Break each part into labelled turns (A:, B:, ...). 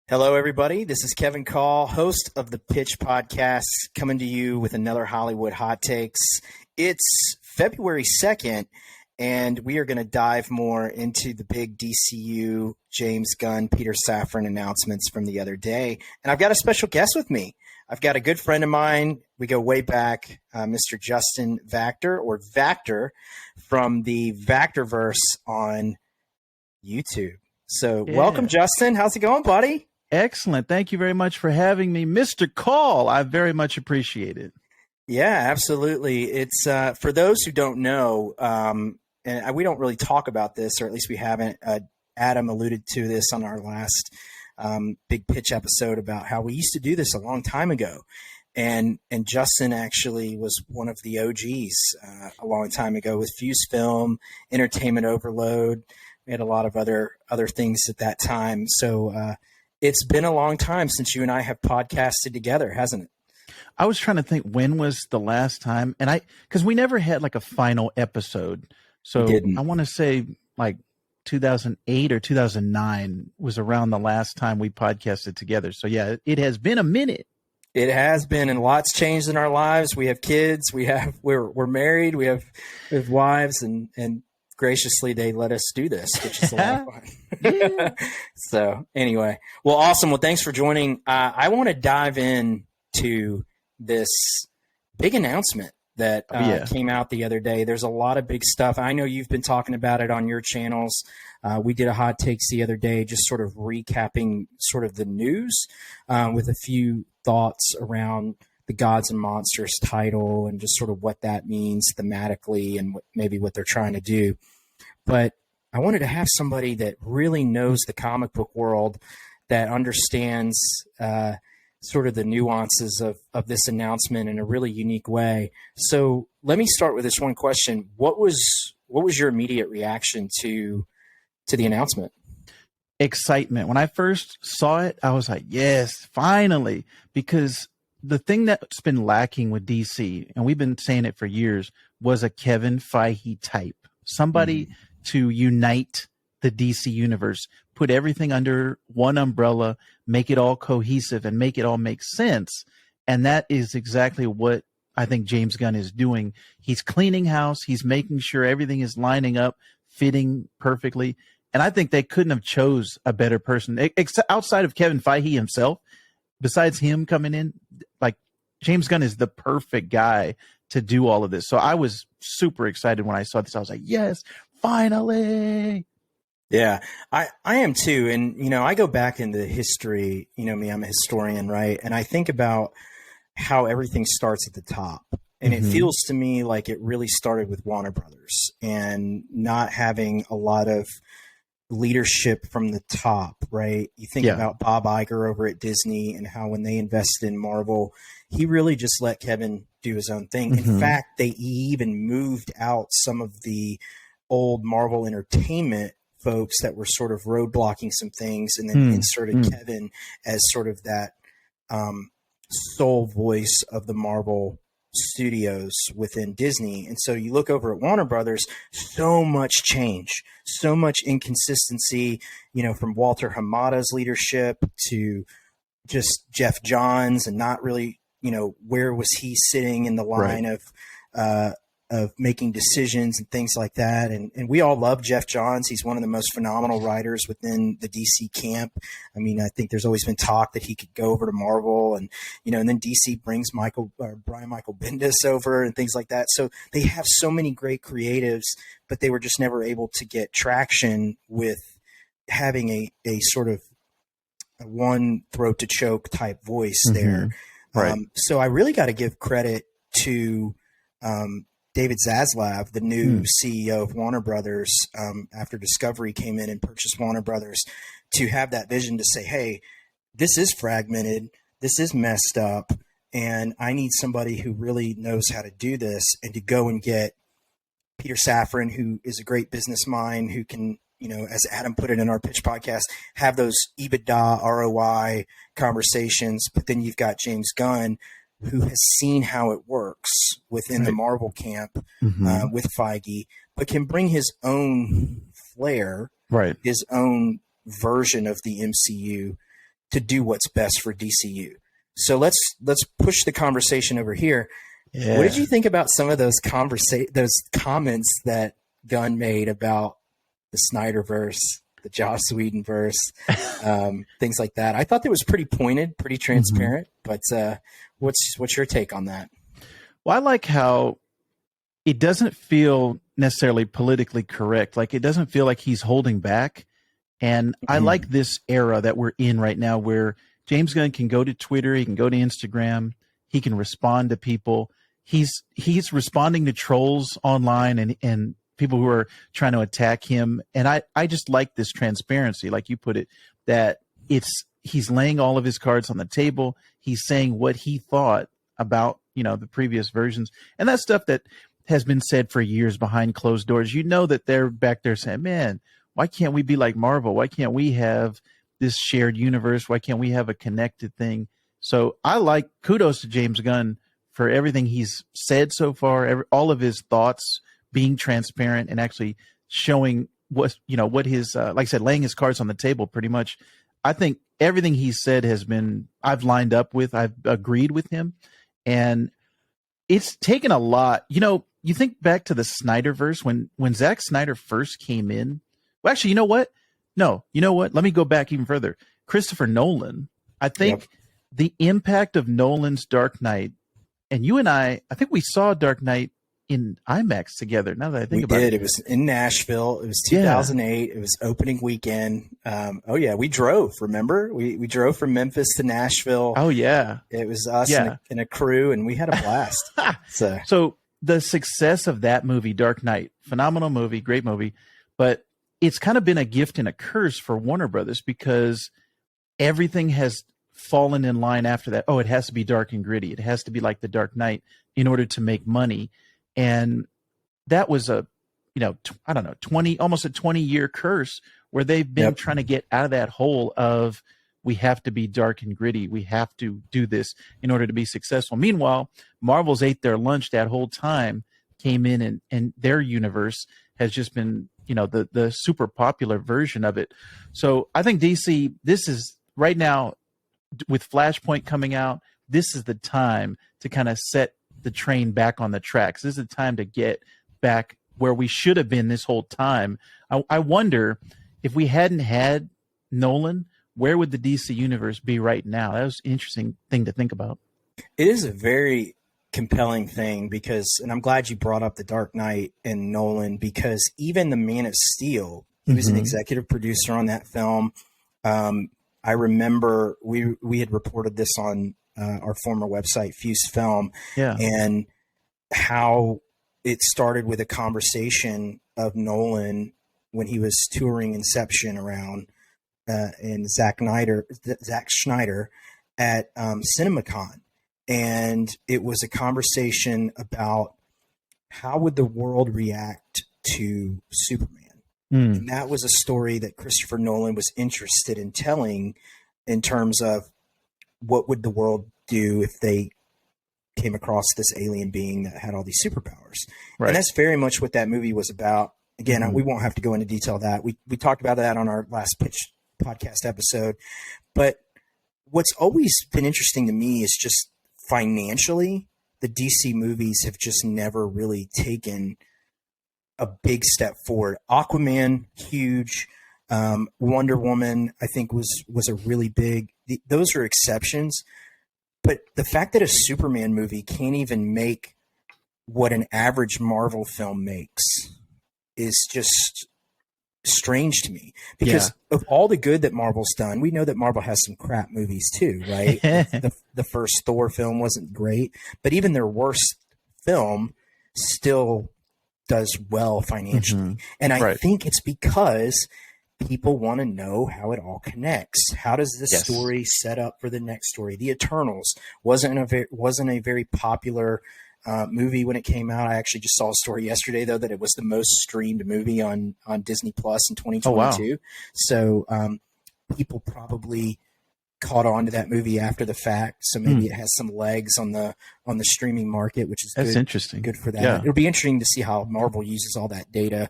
A: Hello, everybody. This is Kevin Call, host of the Pitch Podcast, coming to you with another Hollywood Hot Takes. It's February 2nd, and we are going to dive more into the big DCU, James Gunn, Peter Safran announcements from the other day. And I've got a special guest with me. I've got a good friend of mine. We go way back, Mr. Justin Vactor, or Vactor, from the VactorVerse on YouTube. So Welcome, Justin. How's it going, buddy?
B: Excellent. Thank you very much for having me, Mr. Call. I very much appreciate it.
A: Yeah, absolutely. It's for those who don't know, and we don't really talk about this, or at least we haven't. Adam alluded to this on our last big pitch episode about how we used to do this a long time ago. And Justin actually was one of the OGs a long time ago with Fuse Film, Entertainment Overload. We had a lot of other things at that time. So it's been a long time since you and I have podcasted together, hasn't it?
B: I was trying to think, when was the last time? And because we never had like a final episode. So I want to say like 2008 or 2009 was around the last time we podcasted together. So yeah, it has been a minute.
A: It has been, and lots changed in our lives. We have kids. We're married. We have wives, and graciously they let us do this, which is a lot of fun. So anyway, well, awesome. Well, thanks for joining. I want to dive into this big announcement that came out the other day. There's a lot of big stuff. I know you've been talking about it on your channels. We did a hot takes the other day, just sort of recapping sort of the news with a few thoughts around the Gods and Monsters title and just sort of what that means thematically and maybe what they're trying to do. But I wanted to have somebody that really knows the comic book world, that understands sort of the nuances of this announcement in a really unique way. So let me start with this one question. What was your immediate reaction to the announcement?
B: Excitement. When I first saw it, I was like, yes, finally, because the thing that's been lacking with DC, and we've been saying it for years, was a Kevin Feige type. Somebody to unite the DC universe, put everything under one umbrella, make it all cohesive, and make it all make sense. And that is exactly what I think James Gunn is doing. He's cleaning house. He's making sure everything is lining up, fitting perfectly. And I think they couldn't have chose a better person outside of Kevin Feige himself. Besides him coming in, like, James Gunn is the perfect guy to do all of this. So I was super excited when I saw this. I was like, yes, finally.
A: Yeah, I am too. And, I go back into history, me, I'm a historian, right? And I think about how everything starts at the top. And it feels to me like it really started with Warner Brothers and not having a lot of leadership from the top, right? You think about Bob Iger over at Disney and how when they invested in Marvel, he really just let Kevin do his own thing. In fact, they even moved out some of the old Marvel Entertainment folks that were sort of roadblocking some things, and then inserted Kevin as sort of that sole voice of the Marvel studios within Disney. And so you look over at Warner Brothers, so much change, so much inconsistency, from Walter Hamada's leadership to just Jeff Johns, and not really, where was he sitting in the line of making decisions and things like that. And we all love Jeff Johns. He's one of the most phenomenal writers within the DC camp. I mean, I think there's always been talk that he could go over to Marvel, and, and then DC brings Brian Michael Bendis over and things like that. So they have so many great creatives, but they were just never able to get traction with having a sort of a one throat to choke type voice there. Right. So I really got to give credit to, David Zaslav, the new CEO of Warner Brothers, after Discovery came in and purchased Warner Brothers, to have that vision to say, hey, this is fragmented, this is messed up, and I need somebody who really knows how to do this, and to go and get Peter Safran, who is a great business mind, who can, as Adam put it in our pitch podcast, have those EBITDA, ROI conversations. But then you've got James Gunn, who has seen how it works within the Marvel camp with Feige, but can bring his own flair, his own version of the MCU to do what's best for DCU. So let's push the conversation over here. Yeah. What did you think about some of those comments that Gunn made about the Snyderverse, the Joss Whedon verse, things like that? I thought that was pretty pointed, pretty transparent. But what's your take on that?
B: Well, I like how it doesn't feel necessarily politically correct. Like, it doesn't feel like he's holding back. And I like this era that we're in right now, where James Gunn can go to Twitter, he can go to Instagram, he can respond to people. He's responding to trolls online and people who are trying to attack him. And I just like this transparency, like you put it, that he's laying all of his cards on the table. He's saying what he thought about, the previous versions, and that stuff that has been said for years behind closed doors. That they're back there saying, man, why can't we be like Marvel? Why can't we have this shared universe? Why can't we have a connected thing? So I like, kudos to James Gunn for everything he's said so far, all of his thoughts, being transparent and actually showing what his, like I said, laying his cards on the table pretty much. I think everything he said I've lined up with, I've agreed with him. And it's taken a lot. You think back to the Snyderverse when Zack Snyder first came in. Well, actually, you know what? No, you know what? Let me go back even further. Christopher Nolan. I think the impact of Nolan's Dark Knight, and you and I think we saw Dark Knight in IMAX together. Now that I think about it.
A: It was in Nashville. It was 2008. It was opening weekend. We drove, remember? We drove from Memphis to Nashville.
B: Oh, yeah.
A: It was us and a crew, and we had a blast.
B: So the success of that movie, Dark Knight, phenomenal movie, great movie, but it's kind of been a gift and a curse for Warner Brothers, because everything has fallen in line after that. Oh, it has to be dark and gritty. It has to be like the Dark Knight in order to make money. And that was almost a 20-year curse where they've been trying to get out of that hole of, we have to be dark and gritty. We have to do this in order to be successful. Meanwhile, Marvel's ate their lunch that whole time, came in and their universe has just been, the super popular version of it. So I think DC, this is right now with Flashpoint coming out, this is the time to kind of set the train back on the tracks. This is the time to get back where we should have been this whole time. I wonder if we hadn't had Nolan, where would the DC universe be right now? That was an interesting thing to think about.
A: It is a very compelling thing because, and I'm glad you brought up the Dark Knight and Nolan, because even the Man of Steel, he was an executive producer on that film. I remember we had reported this on our former website, Fuse Film, and how it started with a conversation of Nolan when he was touring Inception around and Zack Schneider at CinemaCon. And it was a conversation about how would the world react to Superman. And that was a story that Christopher Nolan was interested in telling in terms of what would the world do if they came across this alien being that had all these superpowers. Right. And that's very much what that movie was about. Again, we won't have to go into detail that. We talked about that on our last pitch podcast episode. But what's always been interesting to me is just financially, the DC movies have just never really taken a big step forward. Aquaman, huge. Wonder Woman, I think was a really big. Those are exceptions. But the fact that a Superman movie can't even make what an average Marvel film makes is just strange to me, because of all the good that Marvel's done. We know that Marvel has some crap movies too, right? the first Thor film wasn't great, but even their worst film still does well financially. And I think it's because people want to know how it all connects. How does this story set up for the next story? The Eternals wasn't a very popular movie when it came out. I actually just saw a story yesterday, though, that it was the most streamed movie on Disney Plus in 2022. Oh, wow. So people probably caught on to that movie after the fact. So maybe it has some legs on the streaming market, which is
B: That's interesting.
A: Good for that. Yeah. It'll be interesting to see how Marvel uses all that data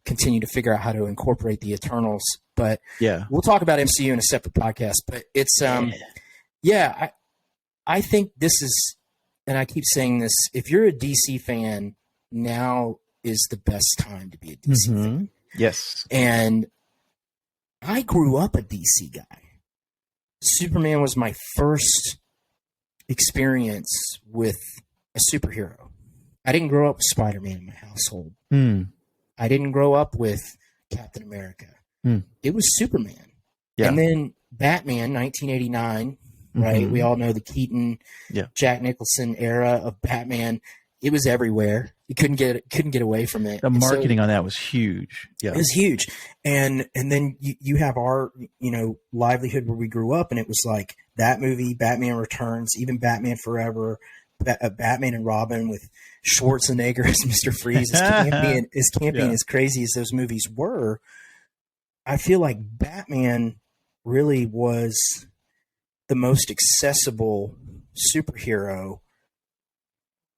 A: continue to figure out how to incorporate the Eternals. But
B: Yeah.
A: we'll talk about MCU in a separate podcast. But it's I think this is, and I keep saying this, if you're a DC fan, now is the best time to be a DC fan.
B: Yes.
A: And I grew up a DC guy. Superman was my first experience with a superhero. I didn't grow up with Spider-Man in my household. I didn't grow up with Captain America. It was Superman.
B: Yeah.
A: And then Batman, 1989, right? We all know the Keaton, Jack Nicholson era of Batman. It was everywhere. You couldn't get away from it.
B: The marketing on that was huge. Yeah,
A: it was huge. And then you have our livelihood where we grew up, and it was like that movie, Batman Returns, even Batman Forever, Batman and Robin with Schwarzenegger as Mr. Freeze, as campy and as crazy as those movies were. I feel like Batman really was the most accessible superhero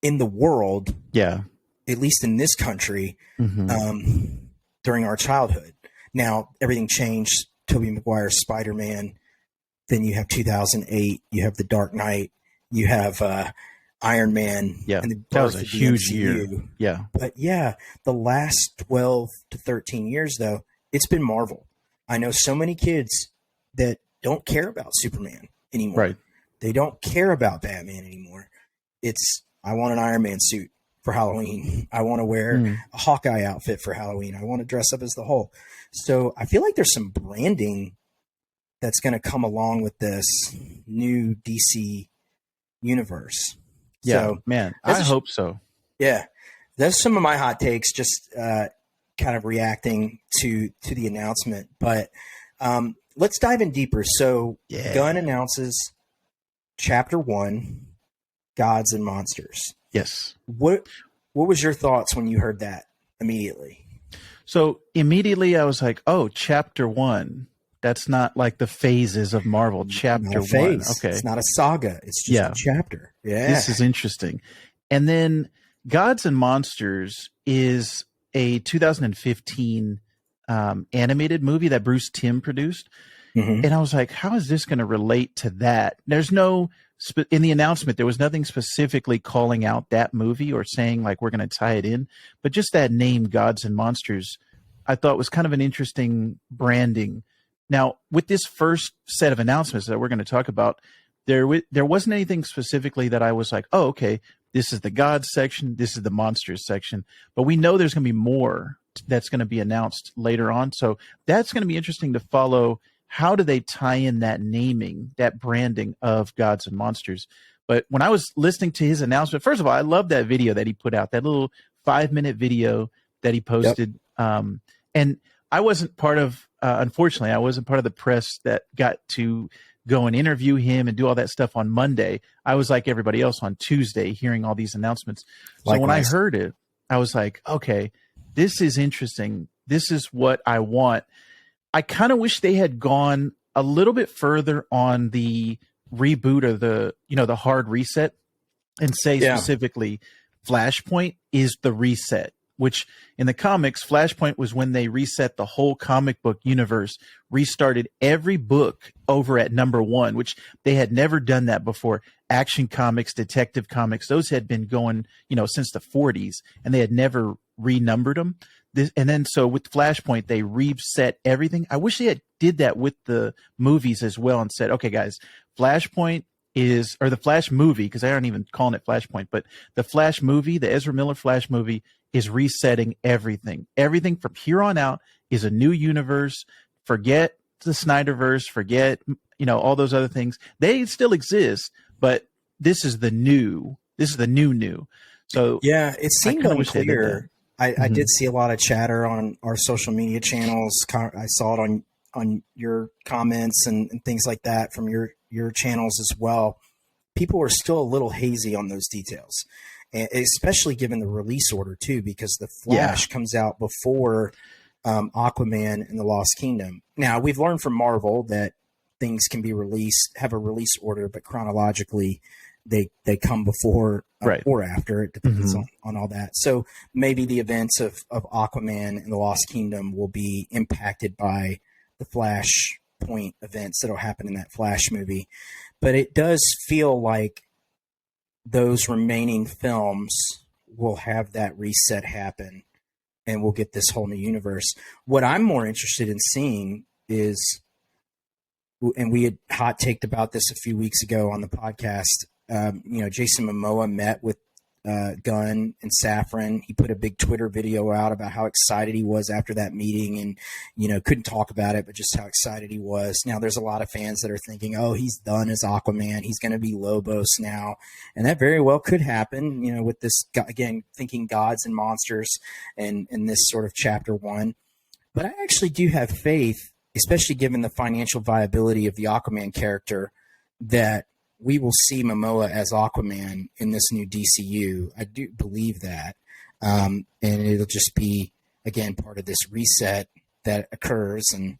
A: in the world, at least in this country, during our childhood. Now, everything changed. Tobey Maguire's Spider-Man. Then you have 2008. You have The Dark Knight. You have Iron Man.
B: Yeah,
A: and
B: that was a huge year. Yeah.
A: But the last 12 to 13 years, though, it's been Marvel. I know so many kids that don't care about Superman anymore.
B: Right.
A: They don't care about Batman anymore. It's, I want an Iron Man suit for Halloween. I want to wear a Hawkeye outfit for Halloween. I want to dress up as the Hulk. So I feel like there's some branding that's going to come along with this new DC universe.
B: Yeah,
A: so,
B: man, I hope so.
A: Yeah. That's some of my hot takes, just kind of reacting to the announcement. But let's dive in deeper. So Gunn announces Chapter 1, Gods and Monsters.
B: Yes.
A: What was your thoughts when you heard that immediately?
B: So immediately I was like, oh, Chapter 1. That's not like the phases of Marvel. Chapter 1. Okay.
A: It's not a saga. It's just a chapter. Yeah.
B: This is interesting. And then Gods and Monsters is a 2015 animated movie that Bruce Timm produced. And I was like, how is this going to relate to that? There's no, in the announcement, there was nothing specifically calling out that movie or saying like, we're going to tie it in, but just that name, Gods and Monsters, I thought was kind of an interesting branding. Now, with this first set of announcements that we're going to talk about, there wasn't anything specifically that I was like, oh, okay, this is the Gods section, this is the Monsters section, but we know there's going to be more that's going to be announced later on. So that's going to be interesting to follow. How do they tie in that naming, that branding of Gods and Monsters? But when I was listening to his announcement, first of all, I love that video that he put out, that little 5-minute video that he posted. And I wasn't part of, unfortunately, I wasn't part of the press that got to go and interview him and do all that stuff on Monday. I was like everybody else on Tuesday hearing all these announcements. So when I heard it, I was like, okay, this is interesting. This is what I want. I kind of wish they had gone a little bit further on the reboot or the hard reset and say specifically Flashpoint is the reset, which in the comics, Flashpoint was when they reset the whole comic book universe, restarted every book over at #1, which they had never done that before. Action Comics, Detective Comics, those had been going, since the 40s, and they had never renumbered them. And then so with Flashpoint, they reset everything. I wish they had did that with the movies as well and said, okay, guys, Flashpoint or the Flash movie, because I aren't even calling it Flashpoint, but the Flash movie, the Ezra Miller Flash movie is resetting everything. Everything from here on out is a new universe. Forget the Snyderverse, forget, all those other things. They still exist, but this is the new. So
A: yeah, it seemed unclear. I did see a lot of chatter on our social media channels. I saw it on your comments and things like that from your channels as well. People are still a little hazy on those details, and especially given the release order too, because the Flash comes out before Aquaman and the Lost Kingdom. Now, we've learned from Marvel that things can be have a release order, but chronologically, they come before or after. It depends on all that. So maybe the events of Aquaman and the Lost Kingdom will be impacted by the Flashpoint events that'll happen in that Flash movie. But it does feel like those remaining films will have that reset happen, and we'll get this whole new universe. What I'm more interested in seeing is, and we had hot taked about this a few weeks ago on the podcast. Jason Momoa met with Gunn and Safran. He put a big Twitter video out about how excited he was after that meeting, and couldn't talk about it, but just how excited he was. Now there's a lot of fans that are thinking, oh, he's done as Aquaman, he's going to be Lobos now, and that very well could happen. With this, again, thinking gods and monsters and this sort of chapter 1. But I actually do have faith, especially given the financial viability of the Aquaman character, that we will see Momoa as Aquaman in this new DCU. I do believe that. And it'll just be, again, part of this reset that occurs and,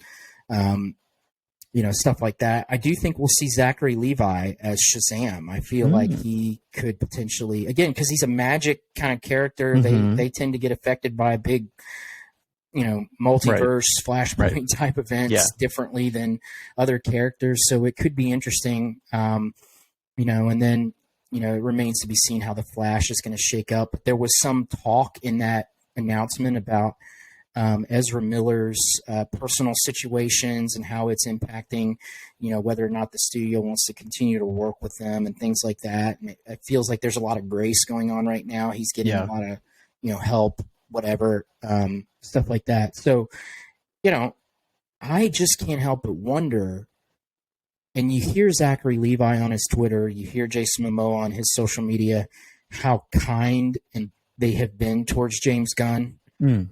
A: stuff like that. I do think we'll see Zachary Levi as Shazam. I feel like he could potentially, again, because he's a magic kind of character. They tend to get affected by big, multiverse Flashpoint type events differently than other characters. So it could be interesting. And then, it remains to be seen how the Flash is going to shake up. But there was some talk in that announcement about Ezra Miller's personal situations and how it's impacting, whether or not the studio wants to continue to work with them and things like that. And it feels like there's a lot of grace going on right now. He's getting a lot of, help, whatever, stuff like that. So, I just can't help but wonder. And you hear Zachary Levi on his Twitter, you hear Jason Momoa on his social media, how kind and they have been towards James Gunn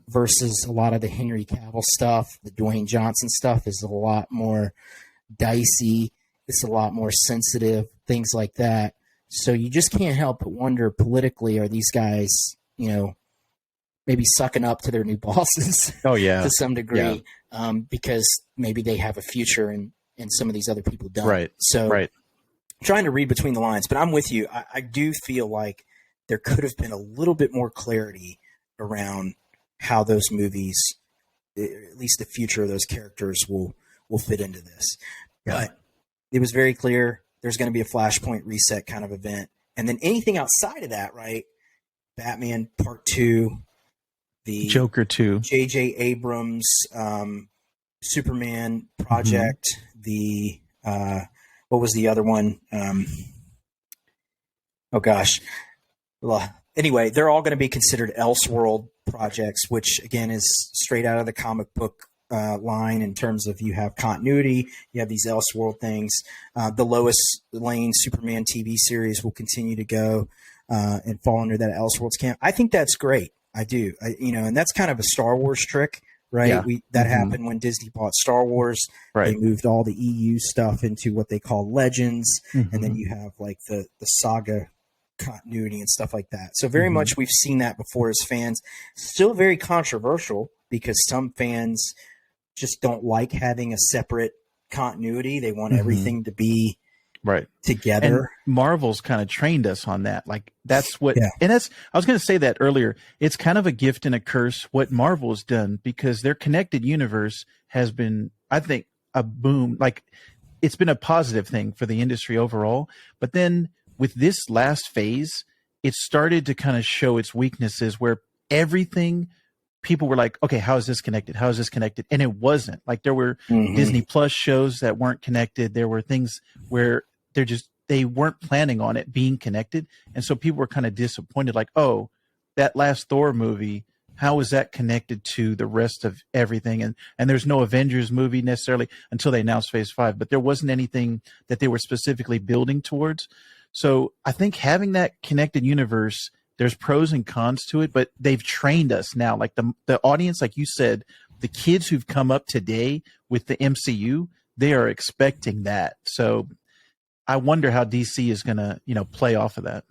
A: versus a lot of the Henry Cavill stuff. The Dwayne Johnson stuff is a lot more dicey. It's a lot more sensitive, things like that. So you just can't help but wonder politically, are these guys, maybe sucking up to their new bosses to some degree because maybe they have a future and some of these other people don't.
B: Right.
A: So trying to read between the lines, but I'm with you. I do feel like there could have been a little bit more clarity around how those movies, at least the future of those characters will fit into this. Yeah. But it was very clear there's going to be a Flashpoint reset kind of event. And then anything outside of that, right? Batman Part 2, the
B: Joker 2,
A: J.J. Abrams, Superman project, the what was the other one? Anyway, they're all going to be considered Elseworld projects, which again is straight out of the comic book line in terms of you have continuity, you have these Elseworld things. The Lois Lane Superman TV series will continue to go and fall under that Elseworlds camp. I think that's great. I do. And that's kind of a Star Wars trick. Right. Yeah. That happened when Disney bought Star Wars. Right. They moved all the EU stuff into what they call Legends. And then you have like the saga continuity and stuff like that. So very much we've seen that before as fans. Still very controversial because some fans just don't like having a separate continuity. They want everything to be together.
B: And Marvel's kind of trained us on that. Like that's what, and I was going to say that earlier. It's kind of a gift and a curse what Marvel's done because their connected universe has been, I think, a boom. Like it's been a positive thing for the industry overall. But then with this last phase, it started to kind of show its weaknesses where everything people were like, okay, how is this connected? How is this connected? And it wasn't. Like there were Disney Plus shows that weren't connected. There were things where they weren't planning on it being connected. And so people were kind of disappointed, like, oh, that last Thor movie, how is that connected to the rest of everything? And there's no Avengers movie necessarily until they announced Phase 5, but there wasn't anything that they were specifically building towards. So I think having that connected universe, there's pros and cons to it, but they've trained us now. Like the audience, like you said, the kids who've come up today with the MCU, they are expecting that. So I wonder how DC is going to, play off of that.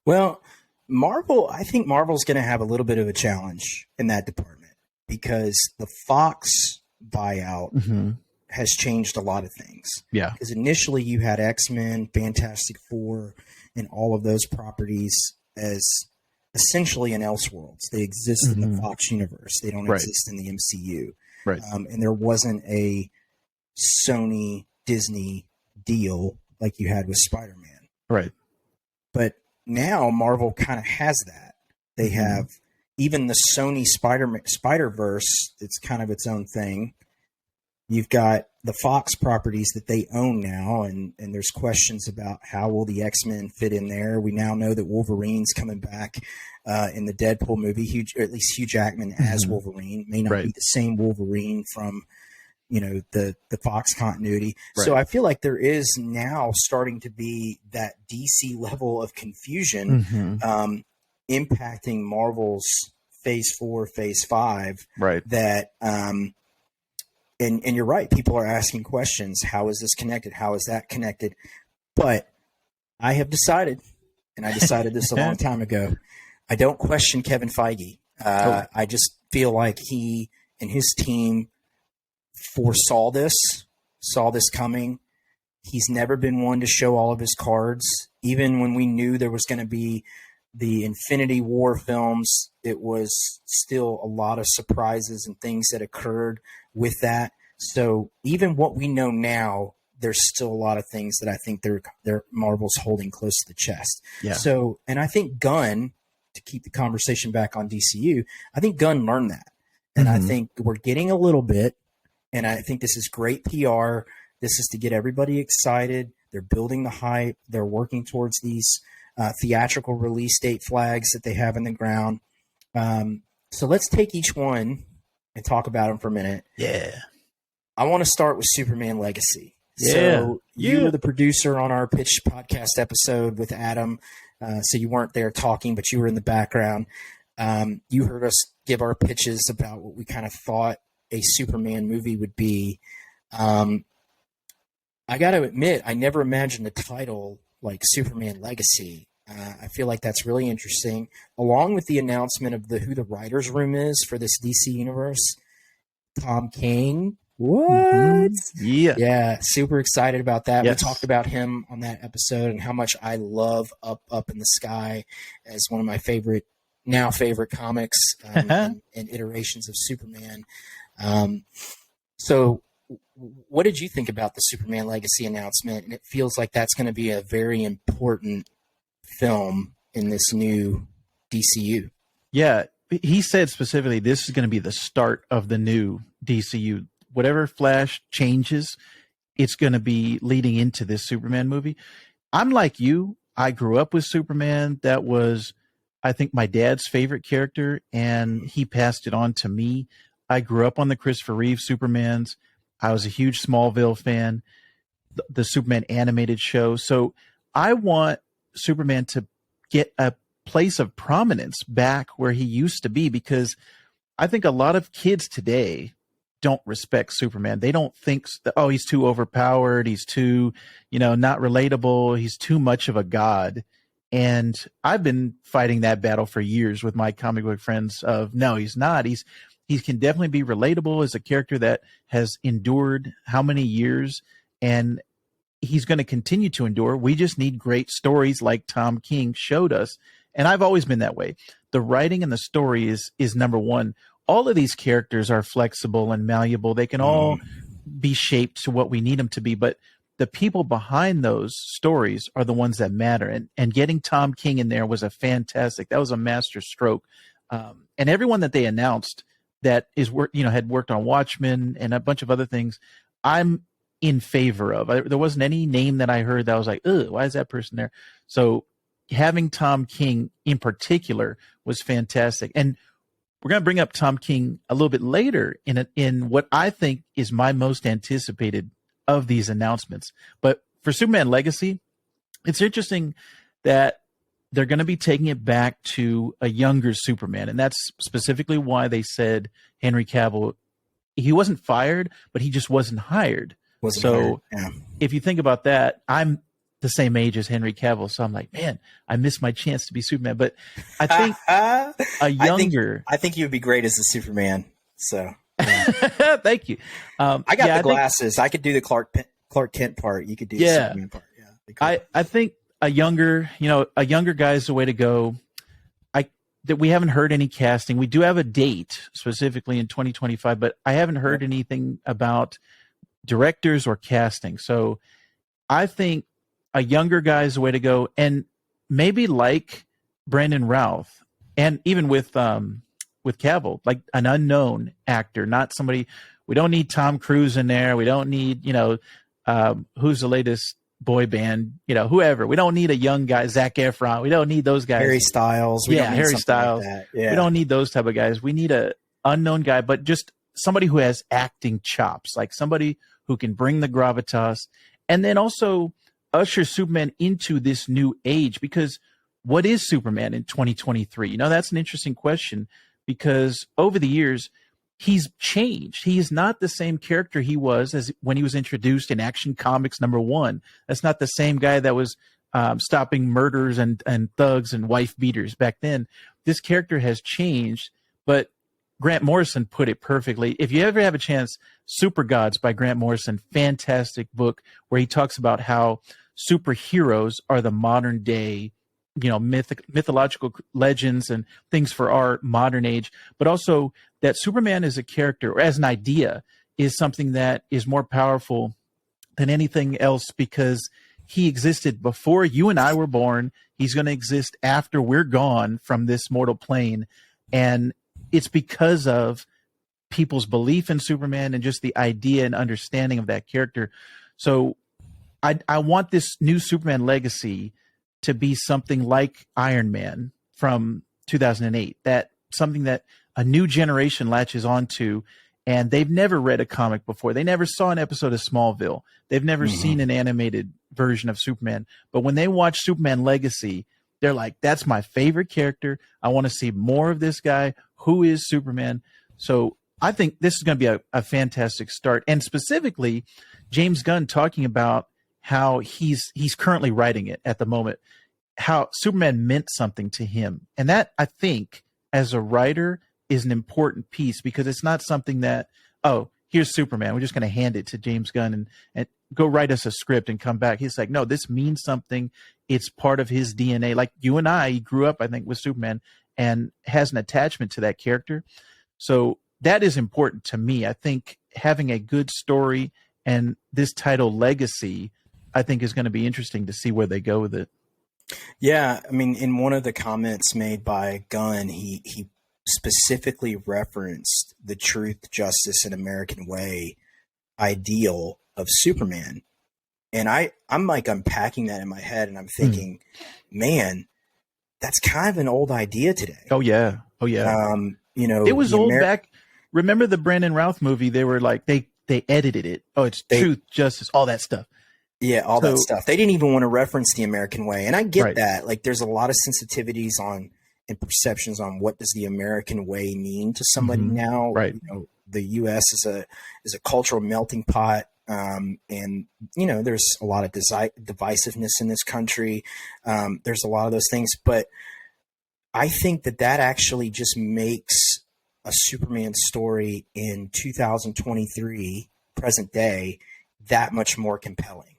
A: Well, I think Marvel's going to have a little bit of a challenge in that department because the Fox buyout has changed a lot of things.
B: Yeah.
A: Because initially you had X-Men, Fantastic Four, and all of those properties as essentially in Elseworlds. They exist in the Fox universe. They don't exist in the MCU.
B: Right.
A: And there wasn't a Sony Disney deal like you had with Spider-Man.
B: Right.
A: But now Marvel kind of has that. They have even the Sony Spider-Verse. It's kind of its own thing. You've got the Fox properties that they own now, and there's questions about how will the X-Men fit in there. We now know that Wolverine's coming back in the Deadpool movie, or at least Hugh Jackman as Wolverine. May not be the same Wolverine from, the Fox continuity. Right. So I feel like there is now starting to be that DC level of confusion impacting Marvel's Phase 4, Phase 5.
B: Right.
A: That And you're right. People are asking questions. How is this connected? How is that connected? But I have decided, and I decided this a long time ago, I don't question Kevin Feige. I just feel like he and his team foresaw this, saw this coming. He's never been one to show all of his cards. Even when we knew there was going to be the Infinity War films, it was still a lot of surprises and things that occurred with that. So even what we know now, there's still a lot of things that I think they're Marvel's holding close to the chest.
B: Yeah.
A: So, and I think Gunn, to keep the conversation back on DCU, I think Gunn learned that. And I think we're getting a little bit, and I think this is great PR. This is to get everybody excited. They're building the hype. They're working towards these theatrical release date flags that they have in the ground. So let's take each one and talk about them for a minute.
B: Yeah.
A: I want to start with Superman Legacy.
B: Yeah.
A: So you were the producer on our pitch podcast episode with Adam. So you weren't there talking, but you were in the background. You heard us give our pitches about what we kind of thought a Superman movie would be. I got to admit, I never imagined a title like Superman Legacy. I feel like that's really interesting, along with the announcement of who the writer's room is for this DC universe. Tom King. What? Yeah. Super excited about that.
B: Yes.
A: We talked about him on that episode and how much I love Up in the Sky as one of my favorite comics and iterations of Superman. So what did you think about the Superman Legacy announcement? And it feels like that's going to be a very important film in this new DCU.
B: Yeah. He said specifically, this is going to be the start of the new DCU. Whatever Flash changes, it's going to be leading into this Superman movie. I'm like you. I grew up with Superman. That was, I think, my dad's favorite character, and he passed it on to me. I grew up on the Christopher Reeve Supermans. I was a huge Smallville fan, the Superman animated show. So I want Superman to get a place of prominence back where he used to be, because I think a lot of kids today don't respect Superman. They don't think, oh, he's too overpowered. He's too, not relatable. He's too much of a god. And I've been fighting that battle for years with my comic book friends of, no, he's not. He can definitely be relatable as a character that has endured how many years, and he's going to continue to endure. We just need great stories like Tom King showed us. And I've always been that way. The writing and the story is number one. All of these characters are flexible and malleable. They can all be shaped to what we need them to be, but the people behind those stories are the ones that matter. And getting Tom King in there was that was a master stroke. And everyone that they announced that had worked on Watchmen and a bunch of other things, I'm in favor of. There wasn't any name that I heard that I was like, ugh, why is that person there? So having Tom King in particular was fantastic. And we're going to bring up Tom King a little bit later in what I think is my most anticipated of these announcements. But for Superman Legacy, it's interesting that they're going to be taking it back to a younger Superman. And that's specifically why they said Henry Cavill, he wasn't fired, but he just wasn't hired. If you think about that, I'm the same age as Henry Cavill. So I'm like, man, I missed my chance to be Superman. But I think
A: I think you would be great as a Superman. So Yeah.
B: Thank you.
A: I got the glasses. I could do the Clark Kent part. You could do the Superman part. Yeah. Cool.
B: I think a younger guy is the way to go. That we haven't heard any casting. We do have a date specifically in 2025, but I haven't heard anything about directors or casting. So I think a younger guy is the way to go, and maybe like Brandon Routh, and even with Cavill, like an unknown actor, not somebody. We don't need Tom Cruise in there. We don't need who's the latest boy band, whoever. We don't need a young guy, Zac Efron. We don't need those guys.
A: Harry Styles.
B: Harry Styles.
A: Like yeah.
B: We don't need those type of guys. We need a unknown guy, but just somebody who has acting chops, like somebody who can bring the gravitas, and then also usher Superman into this new age. Because what is Superman in 2023? That's an interesting question, because over the years, he's changed. He is not the same character he was as when he was introduced in Action Comics #1. That's not the same guy that was stopping murders and thugs and wife beaters back then. This character has changed, but Grant Morrison put it perfectly. If you ever have a chance, Super Gods by Grant Morrison, fantastic book where he talks about how superheroes are the modern day mythological legends and things for our modern age, but also that Superman as a character or as an idea is something that is more powerful than anything else, because he existed before you and I were born. He's going to exist after we're gone from this mortal plane. And it's because of people's belief in Superman and just the idea and understanding of that character. So I want this new Superman legacy to be something like Iron Man from 2008, that something that a new generation latches onto, and they've never read a comic before. They never saw an episode of Smallville. They've never seen an animated version of Superman. But when they watch Superman Legacy, they're like, that's my favorite character. I want to see more of this guy. Who is Superman? So I think this is going to be a fantastic start. And specifically, James Gunn talking about how he's currently writing it at the moment, how Superman meant something to him. And that, I think, as a writer, is an important piece, because it's not something that, oh, here's Superman, we're just going to hand it to James Gunn and go write us a script and come back. He's like, no, this means something. It's part of his DNA. Like you and I, he grew up, I think, with Superman and has an attachment to that character. So that is important to me. I think having a good story and this title Legacy, I think, is going to be interesting to see where they go with it.
A: Yeah, I mean, in one of the comments made by Gunn, he specifically referenced the truth, justice, and American way ideal of Superman. And I'm like unpacking that in my head, and I'm thinking, man, that's kind of an old idea today.
B: Oh yeah. It was old back. Remember the Brandon Routh movie? They were like, they edited it. Oh, it's truth, justice, all that stuff.
A: Yeah, all that stuff. They didn't even want to reference the American way. And I get that. Like, there's a lot of sensitivities on and perceptions on what does the American way mean to somebody now.
B: Right.
A: The U.S. is a cultural melting pot. And, there's a lot of divisiveness in this country. There's a lot of those things. But I think that actually just makes a Superman story in 2023, present day, that much more compelling.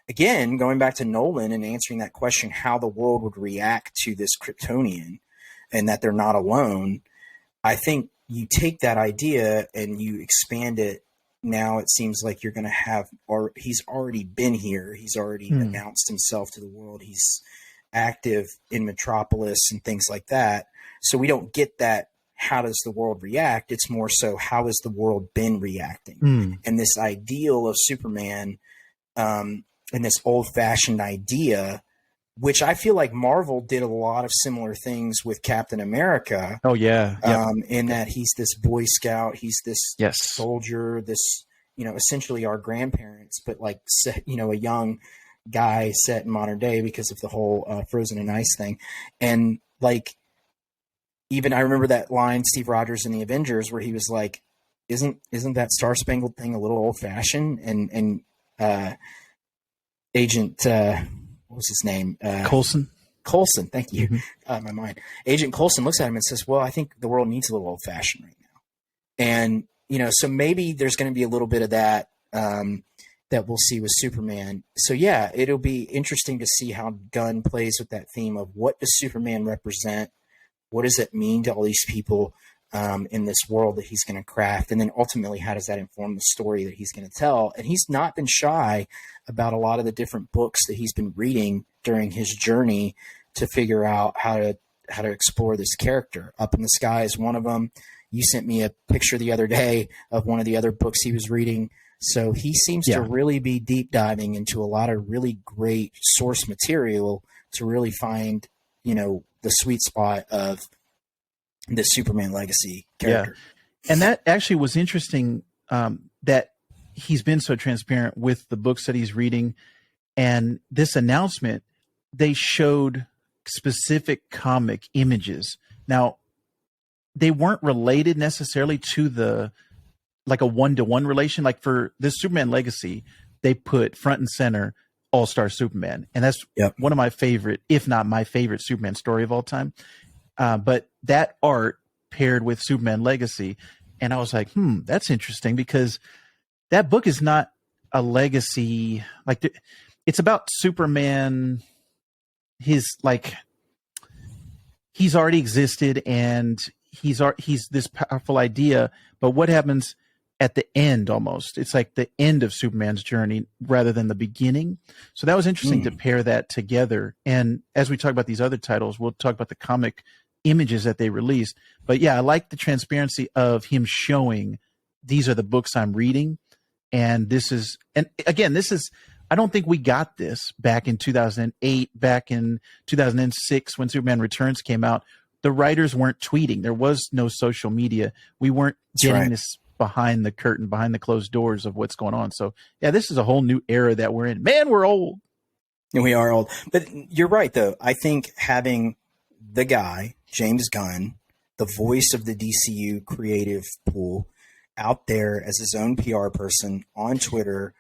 A: Again, going back to Nolan and answering that question, how the world would react to this Kryptonian and that they're not alone. I think you take that idea and you expand it. Now it seems like you're going to have, or he's already been here. He's already announced himself to the world. He's active in Metropolis and things like that. So we don't get that. How does the world react? It's more so, how has the world been reacting? And this ideal of Superman, and this old-fashioned idea, which I feel like Marvel did a lot of similar things with Captain America.
B: Oh yeah.
A: In that he's this Boy Scout, he's this soldier, this, essentially our grandparents, but like, a young guy set in modern day because of the whole Frozen and Ice thing. And like, even I remember that line, Steve Rogers in the Avengers, where he was like, isn't that Star Spangled thing a little old fashioned? And Agent, what was his name?
B: Coulson.
A: Thank you. My mind. Agent Coulson looks at him and says, well, I think the world needs a little old fashioned right now. And so maybe there's going to be a little bit of that that we'll see with Superman. So yeah, it'll be interesting to see how Gunn plays with that theme of what does Superman represent? What does it mean to all these people in this world that he's going to craft? And then ultimately, how does that inform the story that he's going to tell? And he's not been shy about a lot of the different books that he's been reading during his journey to figure out how to explore this character. Up in the Sky is one of them. You sent me a picture the other day of one of the other books he was reading. So he seems to really be deep diving into a lot of really great source material to really find, the sweet spot of the Superman legacy character.
B: Yeah. And that actually was interesting, that he's been so transparent with the books that he's reading. And this announcement, they showed specific comic images. Now, they weren't related necessarily to like a one-to-one relation. Like for this Superman legacy, they put front and center All-Star Superman. And that's one of my favorite, if not my favorite Superman story of all time. But that art paired with Superman legacy. And I was like, that's interesting, because that book is not a legacy. Like it's about Superman. He's already existed and he's this powerful idea, but what happens at the end? Almost, it's like the end of Superman's journey rather than the beginning. So that was interesting to pair that together. And as we talk about these other titles, we'll talk about the comic images that they released. But yeah, I like the transparency of him showing these are the books I'm reading. And again, I don't think we got this back in 2008, back in 2006 when Superman Returns came out. The writers weren't tweeting. There was no social media. We weren't getting this behind the curtain, behind the closed doors of what's going on. So yeah, this is a whole new era that we're in. Man, we're old.
A: And we are old. But you're right, though. I think having the guy, James Gunn, the voice of the DCU creative pool, out there as his own PR person on Twitter,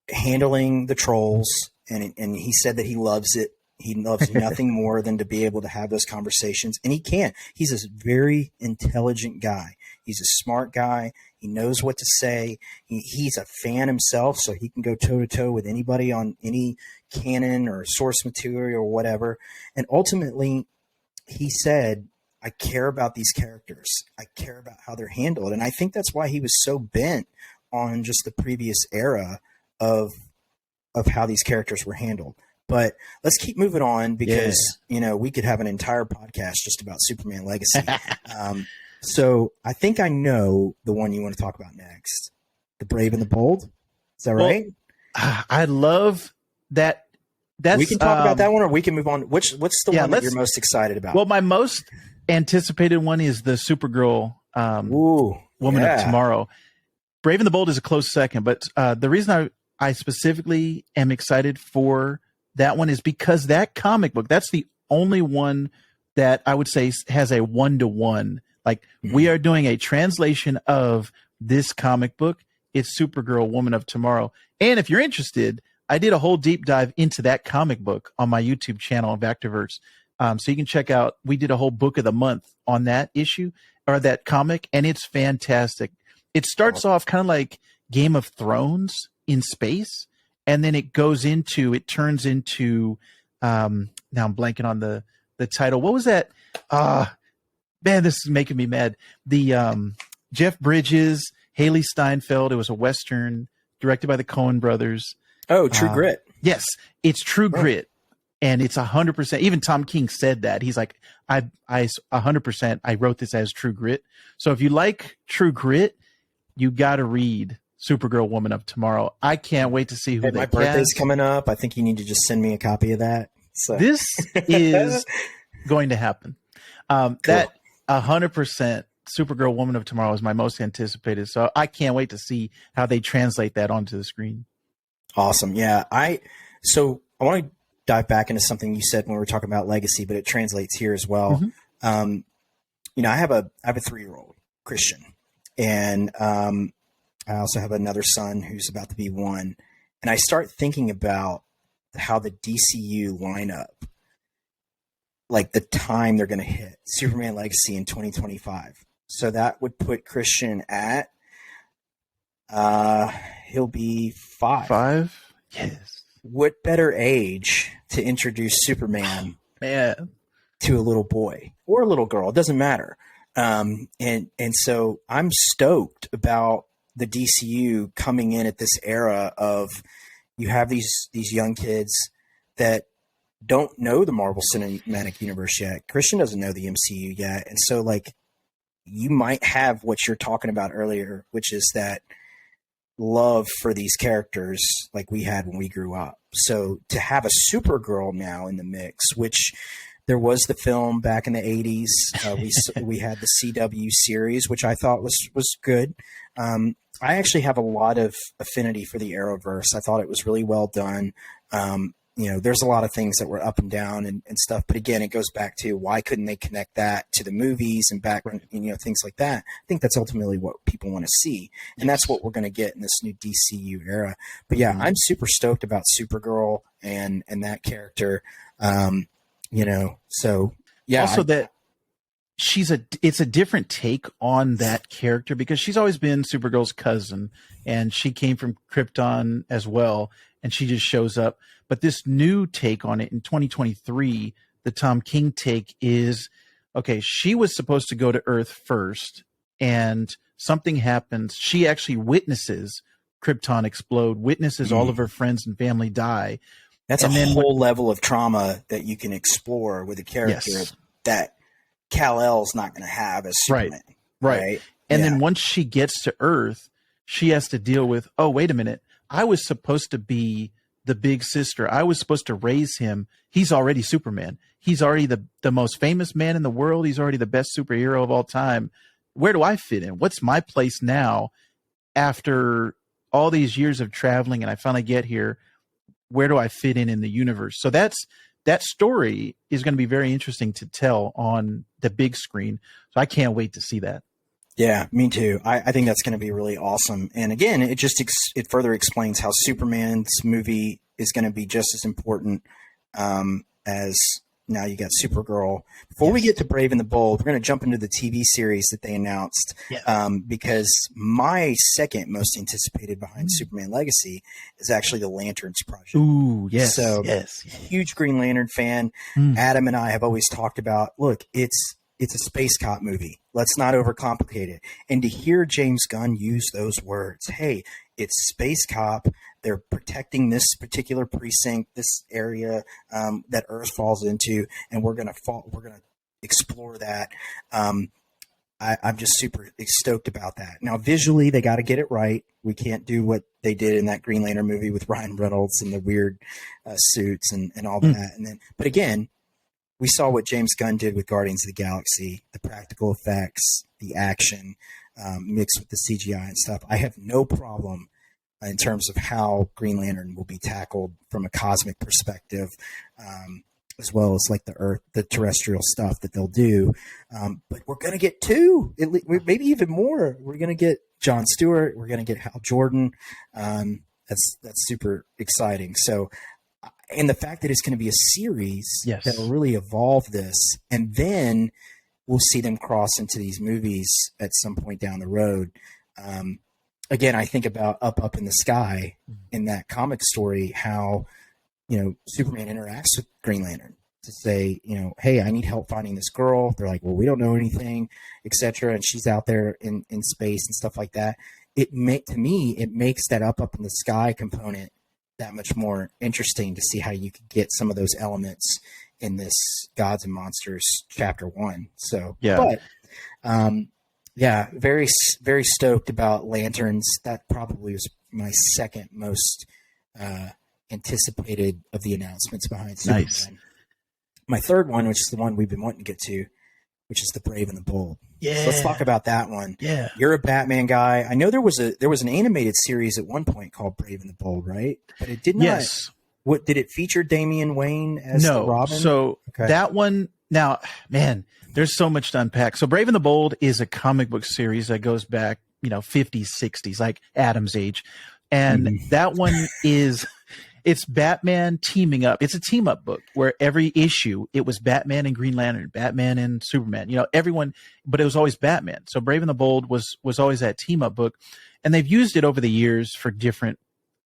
A: handling the trolls, and he said that he loves it. He loves nothing more than to be able to have those conversations, and he can. He's a very intelligent guy. He's a smart guy. He knows what to say. He's a fan himself, so he can go toe-to-toe with anybody on any canon or source material or whatever. And ultimately, he said, I care about these characters. I care about how they're handled. And I think that's why he was so bent on just the previous era of how these characters were handled. But let's keep moving on, because we could have an entire podcast just about Superman Legacy. So I think I know the one you want to talk about next, The Brave and the Bold. Is that right?
B: I love that.
A: We can talk about that one, or we can move on. What's the one that you're most excited about?
B: Well, my most anticipated one is the Supergirl Woman of Tomorrow. Brave and the Bold is a close second, but the reason I specifically am excited for that one is because that comic book, that's the only one that I would say has a one-to-one. Like, we are doing a translation of this comic book. It's Supergirl, Woman of Tomorrow. And if you're interested, I did a whole deep dive into that comic book on my YouTube channel, VactorVerse. So you can check out, we did a whole book of the month on that issue, or that comic, and it's fantastic. It starts off kind of like Game of Thrones in space, and then it turns into, now I'm blanking on the title. What was that? Man, this is making me mad. The Jeff Bridges, Haley Steinfeld. It was a Western directed by the Coen brothers.
A: Oh, True Grit.
B: Yes, it's True Grit. And it's 100%. Even Tom King said that. He's like, I 100%, I wrote this as True Grit. So if you like True Grit, you got to read Supergirl, Woman of Tomorrow. I can't wait to see who
A: my birthday's coming up. I think you need to just send me a copy of that. So.
B: This is going to happen. Cool. That 100% Supergirl, Woman of Tomorrow is my most anticipated. So I can't wait to see how they translate that onto the screen.
A: Awesome. Yeah. I want to dive back into something you said when we were talking about legacy, but it translates here as well. Mm-hmm. I have a 3-year-old Christian, and I also have another son who's about to be 1. And I start thinking about how the DCU lineup, like the time they're going to hit Superman Legacy in 2025. So that would put Christian at he'll be 5.
B: 5? Yes.
A: What better age to introduce Superman
B: Man.
A: to a little boy or a little girl? It doesn't matter. And so I'm stoked about the DCU coming in at this era of you have these young kids that don't know the Marvel Cinematic Universe yet. Christian doesn't know the MCU yet. And so like you might have what you're talking about earlier, which is that love for these characters like we had when we grew up. So to have a Supergirl now in the mix, which there was the film back in the 80s. We had the CW series, which I thought was good. I actually have a lot of affinity for the Arrowverse. I thought it was really well done. There's a lot of things that were up and down and stuff. But again, it goes back to why couldn't they connect that to the movies and background, things like that. I think that's ultimately what people want to see. And that's what we're going to get in this new DCU era. But yeah, I'm super stoked about Supergirl and that character. So yeah.
B: Also that it's a different take on that character because she's always been Supergirl's cousin and she came from Krypton as well. And she just shows up. But this new take on it in 2023, the Tom King take is, okay, she was supposed to go to Earth first and something happens. She actually witnesses Krypton explode, witnesses all of her friends and family die.
A: That's a whole level of trauma that you can explore with a character that Kal-El's not going to have as Superman.
B: Right. And then once she gets to Earth, she has to deal with, oh, wait a minute. I was supposed to be the big sister. I was supposed to raise him. He's already Superman. He's already the most famous man in the world. He's already the best superhero of all time. Where do I fit in? What's my place now after all these years of traveling and I finally get here? Where do I fit in the universe? So that story is going to be very interesting to tell on the big screen. So I can't wait to see that.
A: Yeah, me too. I think that's going to be really awesome. And again, it just it further explains how Superman's movie is going to be just as important as now you got Supergirl. Before we get to Brave and the Bold, we're going to jump into the TV series that they announced because my second most anticipated behind Superman Legacy is actually the Lanterns Project.
B: Ooh, yes.
A: So, huge Green Lantern fan. Adam and I have always talked about, look, it's a space cop movie. Let's not overcomplicate it. And to hear James Gunn use those words, hey, it's space cop. They're protecting this particular precinct, this area that Earth falls into, and we're gonna explore that. I'm just super stoked about that. Now, visually, they got to get it right. We can't do what they did in that Green Lantern movie with Ryan Reynolds and the weird suits and all that. But again, we saw what James Gunn did with Guardians of the Galaxy, the practical effects, the action mixed with the CGI and stuff. I have no problem in terms of how Green Lantern will be tackled from a cosmic perspective, as well as like the terrestrial stuff that they'll do. But we're going to get 2, maybe even more. We're going to get Jon Stewart. We're going to get Hal Jordan. That's super exciting. So, and the fact that it's going to be a series that will really evolve this, and then we'll see them cross into these movies at some point down the road. Again, I think about Up in the Sky in that comic story, how, Superman interacts with Green Lantern to say, hey, I need help finding this girl. They're like, well, we don't know anything, etc. And she's out there in space and stuff like that. To me, it makes that Up in the Sky component that much more interesting to see how you could get some of those elements in this Gods and Monsters Chapter 1. So, very, very stoked about Lanterns. That probably was my second most anticipated of the announcements behind Superman.
B: Nice.
A: My third one, which is the one we've been wanting to get to, which is the Brave and the Bold.
B: Yeah.
A: So let's talk about that one.
B: Yeah.
A: You're a Batman guy. I know there was an animated series at one point called Brave and the Bold, right? But it did not.
B: Yes.
A: What did it feature? Damian Wayne as the Robin?
B: So that one. Now, man, there's so much to unpack. So Brave and the Bold is a comic book series that goes back, 50s, 60s, like Adam's age, and that one is. It's Batman teaming up. It's a team up book where every issue it was Batman and Green Lantern, Batman and Superman. You know, everyone, but it was always Batman. So Brave and the Bold was always that team up book, and they've used it over the years for different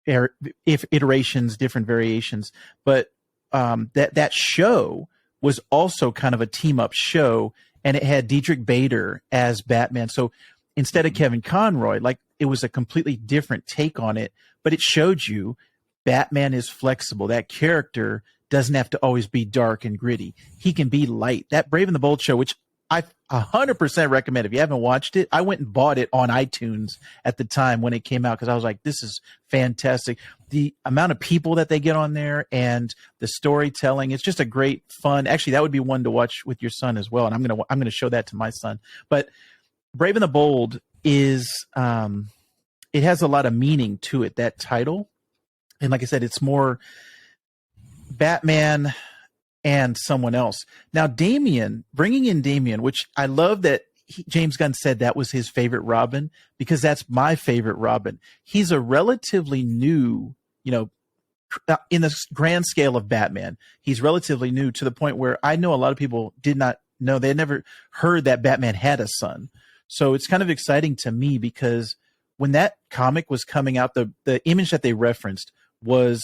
B: iterations, different variations. But that show was also kind of a team up show, and it had Diedrich Bader as Batman. So instead of Kevin Conroy, like it was a completely different take on it, but it showed you Batman is flexible. That character doesn't have to always be dark and gritty. He can be light. That Brave and the Bold show, which I 100% recommend. If you haven't watched it, I went and bought it on iTunes at the time when it came out because I was like, this is fantastic. The amount of people that they get on there and the storytelling, it's just a great fun. Actually, that would be one to watch with your son as well. And I'm gonna show that to my son. But Brave and the Bold is it has a lot of meaning to it, that title. And like I said, it's more Batman and someone else. Now, Damian, bringing in Damian, which I love that James Gunn said that was his favorite Robin, because that's my favorite Robin. He's a relatively new, you know, in the grand scale of Batman, he's relatively new to the point where I know a lot of people did not know. They had never heard that Batman had a son. So it's kind of exciting to me because when that comic was coming out, the image that they referenced was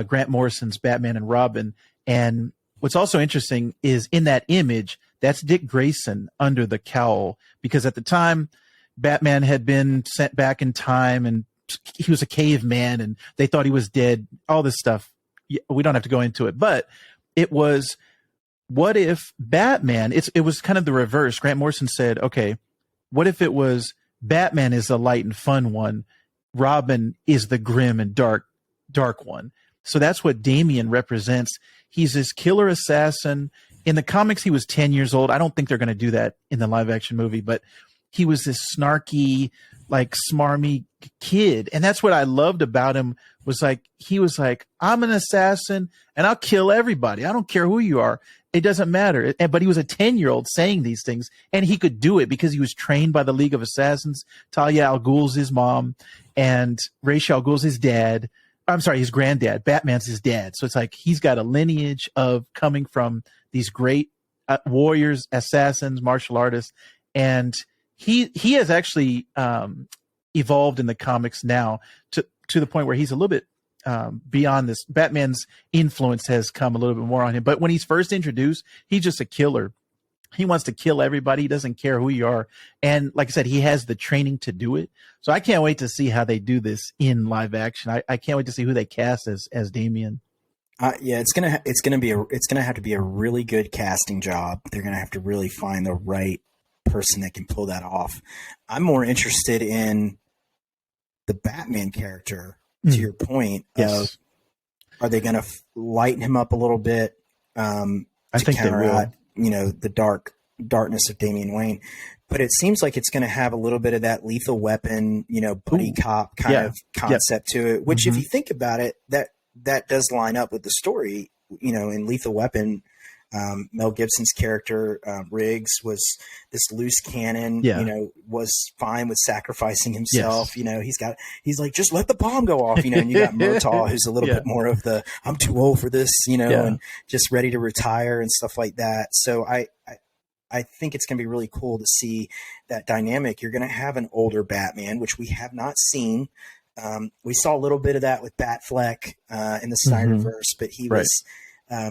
B: Grant Morrison's Batman and Robin. And what's also interesting is in that image, that's Dick Grayson under the cowl, because at the time, Batman had been sent back in time and he was a caveman and they thought he was dead, all this stuff. We don't have to go into it, but it was, what if Batman, it was kind of the reverse. Grant Morrison said, okay, what if it was Batman is the light and fun one, Robin is the grim and dark one. So that's what Damian represents. He's this killer assassin. In the comics, he was 10 years old. I don't think they're going to do that in the live action movie, but he was this snarky, like smarmy kid. And that's what I loved about him, was like, he was like, I'm an assassin and I'll kill everybody. I don't care who you are. It doesn't matter. But he was a 10-year-old saying these things, and he could do it because he was trained by the League of Assassins. Talia al Ghul's his mom, and Ra's al Ghul's his dad. I'm sorry, his granddad. Batman's his dad. So it's like he's got a lineage of coming from these great warriors, assassins, martial artists, and he has actually evolved in the comics now to the point where he's a little bit beyond this. Batman's influence has come a little bit more on him. But when he's first introduced, he's just a killer. He wants to kill everybody. He doesn't care who you are. And like I said, he has the training to do it. So I can't wait to see how they do this in live action. I can't wait to see who they cast as Damian.
A: Yeah, it's gonna have to be a really good casting job. They're gonna have to really find the right person that can pull that off. I'm more interested in the Batman character, to your point.
B: Yes.
A: Are they gonna lighten him up a little bit?
B: I think they will.
A: You know, the darkness of Damian Wayne, but it seems like it's going to have a little bit of that Lethal Weapon, you know, buddy cop kind of concept to it, which if you think about it, that does line up with the story. You know, in Lethal Weapon, Mel Gibson's character, Riggs, was this loose cannon, you know, was fine with sacrificing himself. You know, he's like, just let the bomb go off, you know, and you got Murtaugh, who's a little bit more of the, I'm too old for this, you know, and just ready to retire and stuff like that. So I think it's going to be really cool to see that dynamic. You're going to have an older Batman, which we have not seen. We saw a little bit of that with Batfleck in the Snyderverse, but he was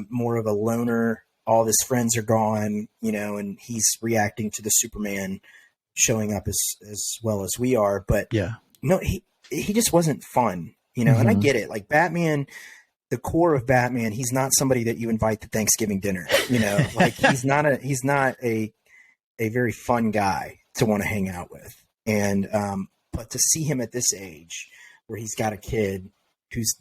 A: more of a loner. All of his friends are gone, you know, and he's reacting to the Superman showing up as well as we are. But no, he just wasn't fun, you know. And I get it, like Batman. The core of Batman, he's not somebody that you invite to Thanksgiving dinner, you know, like he's not a very fun guy to want to hang out with. And, but to see him at this age where he's got a kid who's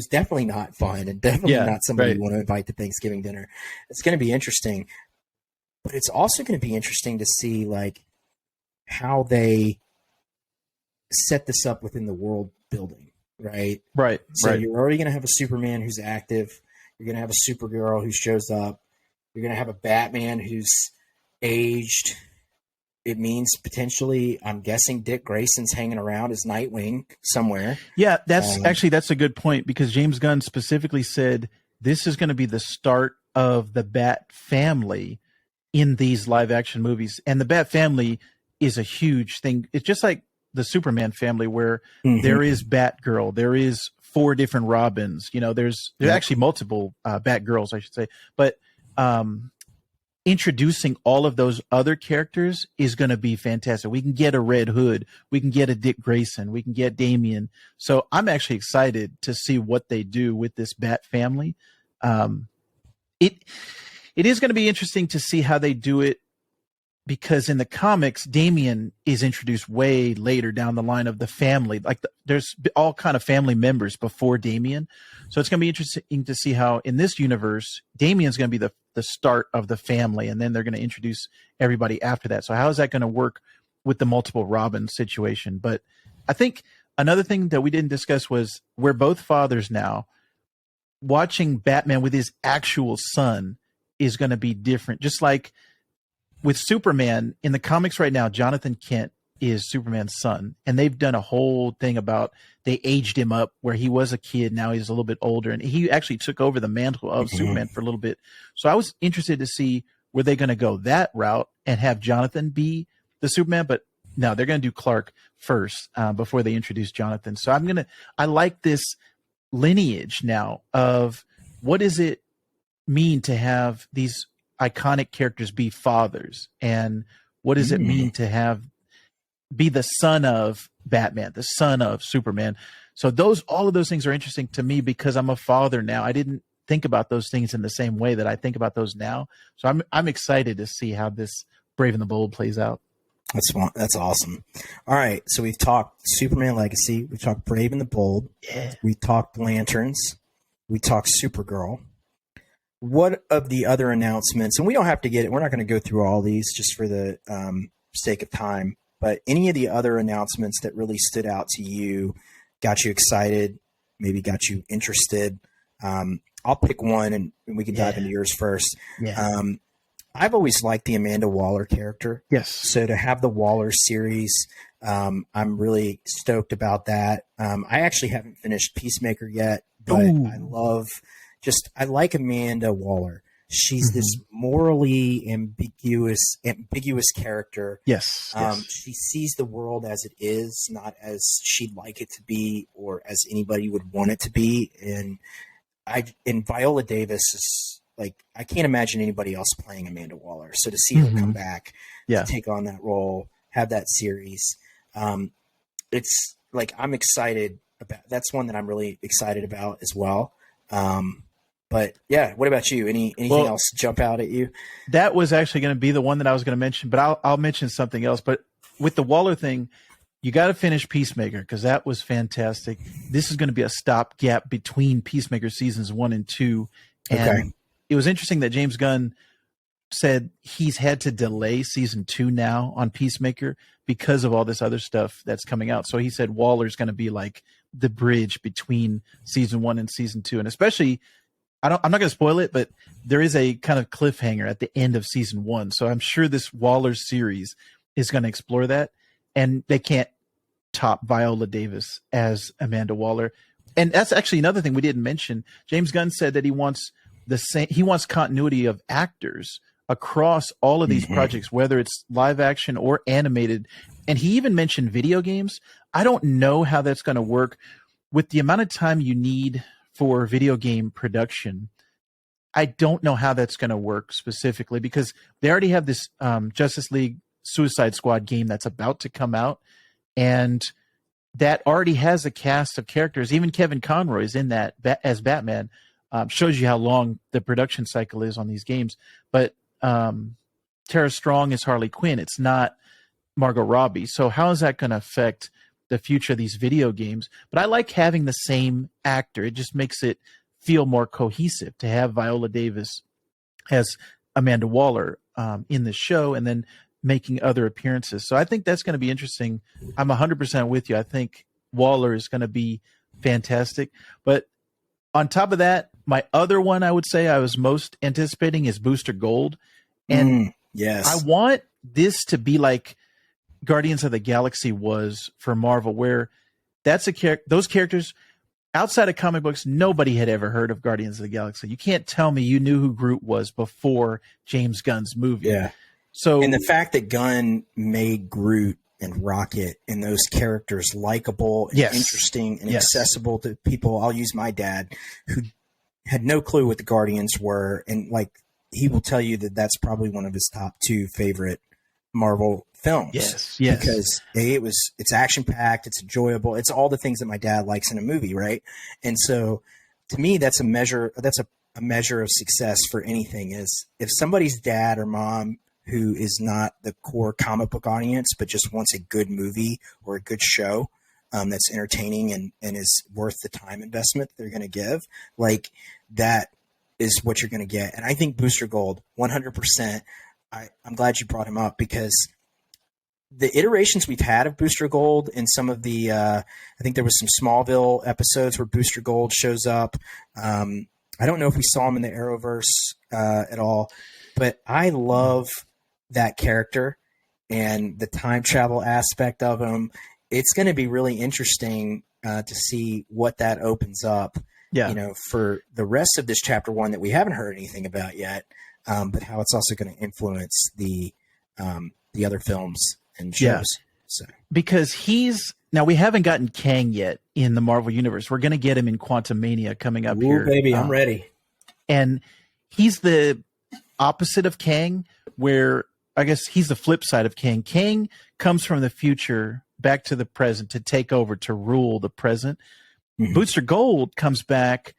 A: definitely not fun and definitely not somebody you want to invite to Thanksgiving dinner, it's going to be interesting. But it's also going to be interesting to see like how they set this up within the world building. Right. So you're already going to have a Superman who's active. You're going to have a Supergirl who shows up. You're going to have a Batman who's aged, it means potentially, I'm guessing Dick Grayson's hanging around as Nightwing somewhere.
B: Yeah, that's a good point, because James Gunn specifically said this is going to be the start of the Bat family in these live action movies. And the Bat family is a huge thing. It's just like the Superman family, where there is Batgirl, there is 4 different Robins, there's actually multiple Batgirls, I should say. But introducing all of those other characters is going to be fantastic. We can get a Red Hood, we can get a Dick Grayson, we can get Damian. So I'm actually excited to see what they do with this Bat family. It is going to be interesting to see how they do it, because in the comics, Damian is introduced way later down the line of the family. Like there's all kind of family members before Damian. So it's going to be interesting to see how in this universe, Damian's going to be the start of the family, and then they're going to introduce everybody after that. So how is that going to work with the multiple Robin situation? But I think another thing that we didn't discuss was, we're both fathers now. Watching Batman with his actual son is going to be different. Just like with Superman in the comics right now, Jonathan Kent is Superman's son, and they've done a whole thing about, they aged him up where he was a kid, now he's a little bit older, and he actually took over the mantle of Superman for a little bit. So I was interested to see, were they going to go that route and have Jonathan be the Superman? But no, they're going to do Clark first before they introduce Jonathan. So I like this lineage now of, what does it mean to have these iconic characters be fathers, and what does it mean to be the son of Batman, the son of Superman? So all of those things are interesting to me, because I'm a father now. I didn't think about those things in the same way that I think about those now. So I'm excited to see how this Brave and the Bold plays out.
A: That's awesome. All right, so we've talked Superman Legacy, we talked Brave and the Bold, we talked Lanterns, we talked Supergirl. What of the other announcements, and we don't have to we're not going to go through all these just for the sake of time, but any of the other announcements that really stood out to you, got you excited, maybe got you interested? I'll pick one, and we can dive into yours first. Yeah. I've always liked the Amanda Waller character.
B: Yes.
A: So to have the Waller series, I'm really stoked about that. I actually haven't finished Peacemaker yet, but I like Amanda Waller. She's this morally ambiguous character.
B: Yes.
A: She sees the world as it is, not as she'd like it to be, or as anybody would want it to be. And Viola Davis is like, I can't imagine anybody else playing Amanda Waller. So to see her come back, to take on that role, have that series, it's like, I'm excited about. That's one that I'm really excited about as well. But yeah, what about you? Anything else jump out at you?
B: That was actually going to be the one that I was going to mention, but I'll mention something else. But with the Waller thing, you got to finish Peacemaker, because that was fantastic. This is going to be a stopgap between Peacemaker seasons 1 and 2. And it was interesting that James Gunn said he's had to delay season 2 now on Peacemaker because of all this other stuff that's coming out. So he said Waller's going to be like the bridge between season 1 and season 2. And especially, I'm not going to spoil it, but there is a kind of cliffhanger at the end of season 1. So I'm sure this Waller series is going to explore that, and they can't top Viola Davis as Amanda Waller. And that's actually another thing we didn't mention. James Gunn said that he wants continuity of actors across all of these projects, whether it's live action or animated. And he even mentioned video games. I don't know how that's going to work with the amount of time you need for video game production. I don't know how that's going to work specifically, because they already have this Justice League Suicide Squad game that's about to come out, and that already has a cast of characters. Even Kevin Conroy is in that as Batman. Shows you how long the production cycle is on these games. But Tara Strong is Harley Quinn. It's not Margot Robbie. So how is that going to affect the future of these video games? But I like having the same actor. It just makes it feel more cohesive to have Viola Davis as Amanda Waller in the show, and then making other appearances. So I think that's going to be interesting. I'm 100% with you. I think Waller is going to be fantastic. But on top of that, my other one I would say I was most anticipating is Booster Gold. And
A: yes,
B: I want this to be like Guardians of the Galaxy was for Marvel, where those characters outside of comic books, nobody had ever heard of Guardians of the Galaxy. You can't tell me you knew who Groot was before James Gunn's movie.
A: Yeah.
B: So,
A: and the fact that Gunn made Groot and Rocket and those characters likable and interesting and accessible to people. I'll use my dad, who had no clue what the Guardians were, and like he will tell you that that's probably one of his top 2 favorite Marvel films.
B: Yes.
A: Because it's action packed, it's enjoyable, it's all the things that my dad likes in a movie, right? And so, to me, that's a measure. That's a measure of success for anything. Is if somebody's dad or mom who is not the core comic book audience, but just wants a good movie or a good show that's entertaining and is worth the time investment they're going to give, like that is what you're going to get. And I think Booster Gold, 100%. I'm glad you brought him up, because the iterations we've had of Booster Gold in some of the, I think there was some Smallville episodes where Booster Gold shows up. I don't know if we saw him in the Arrowverse at all, but I love that character and the time travel aspect of him. It's going to be really interesting to see what that opens up, for the rest of this chapter 1 that we haven't heard anything about yet, but how it's also going to influence the other films and shows.
B: Yeah.
A: So,
B: because now we haven't gotten Kang yet in the Marvel Universe. We're going to get him in Quantumania coming up here.
A: Baby, I'm ready.
B: And he's the opposite of Kang, where I guess he's the flip side of Kang. Kang comes from the future back to the present to take over, to rule the present. Mm-hmm. Booster Gold comes back